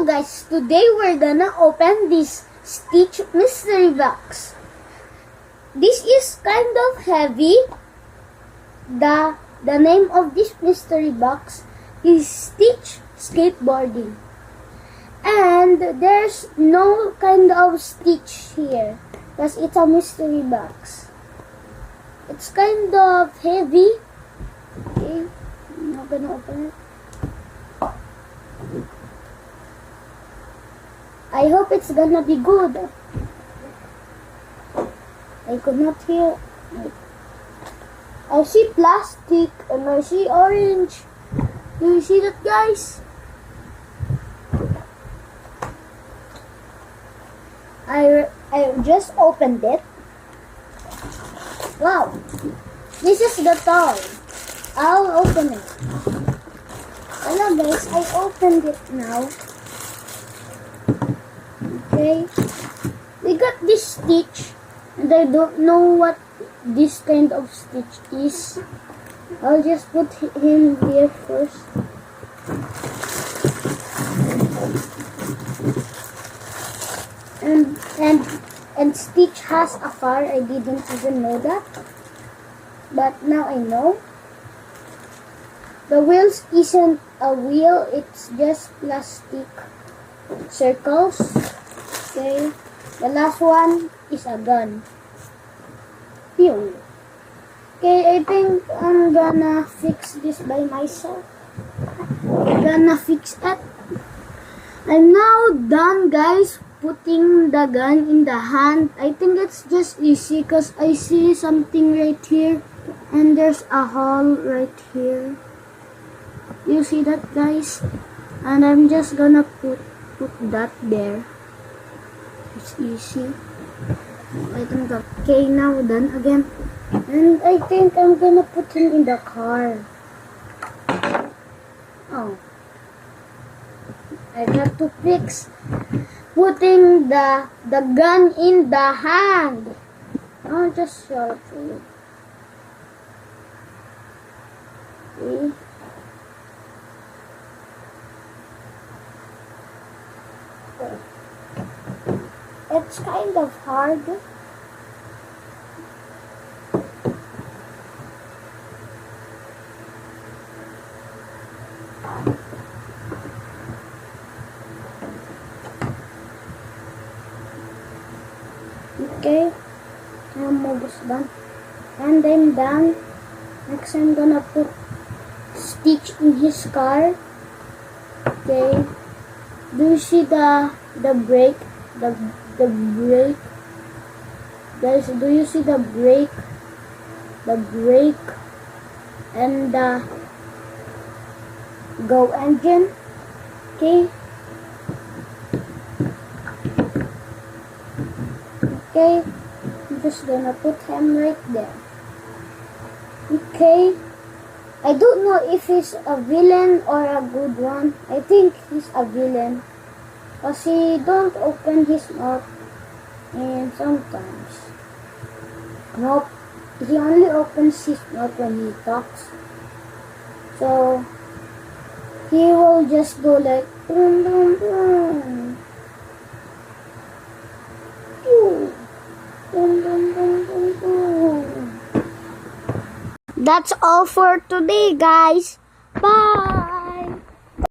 guys, today we're gonna open this Stitch mystery box. This is kind of heavy. The name of this mystery box is Stitch Skateboarding. And there's no kind of Stitch here because it's a mystery box. It's kind of heavy. Okay, I'm not gonna open it. I hope it's gonna be good. I could not hear. I see plastic and I see orange. Do you see that, guys? I just opened it. Wow, this is the toy. I'll open it. Hello guys, I opened it now. Okay, we got this Stitch, and I don't know what this kind of Stitch is. I'll just put him here first. And Stitch has a car. I didn't even know that, but now I know. The wheels isn't a wheel, it's just plastic circles. Okay, the last one is a gun. Pew. Okay, I think I'm gonna fix this by myself. I'm gonna fix it. I'm now done, guys, putting the gun in the hand. I think it's just easy because I see something right here and there's a hole right here. You see that, guys? And I'm just gonna put that there. It's easy. I think that. Okay, now done again. And I think I'm gonna put him in the car. Oh, I have to fix putting the gun in the hand. I'll just show it to you. See? It's kind of hard. Okay, I'm almost done. And I'm done. Next I'm gonna put Stitch in his car. Okay. Do you see the brake? The brake? Guys, do you see the brake? The brake and the go engine? Okay. Okay, I'm just gonna put him right there. Okay, I don't know if he's a villain or a good one. I think he's a villain because he don't open his mouth, and sometimes nope, he only opens his mouth when he talks. So he will just go like boom boom boom. Boom, boom, boom, boom, boom. That's all for today, guys.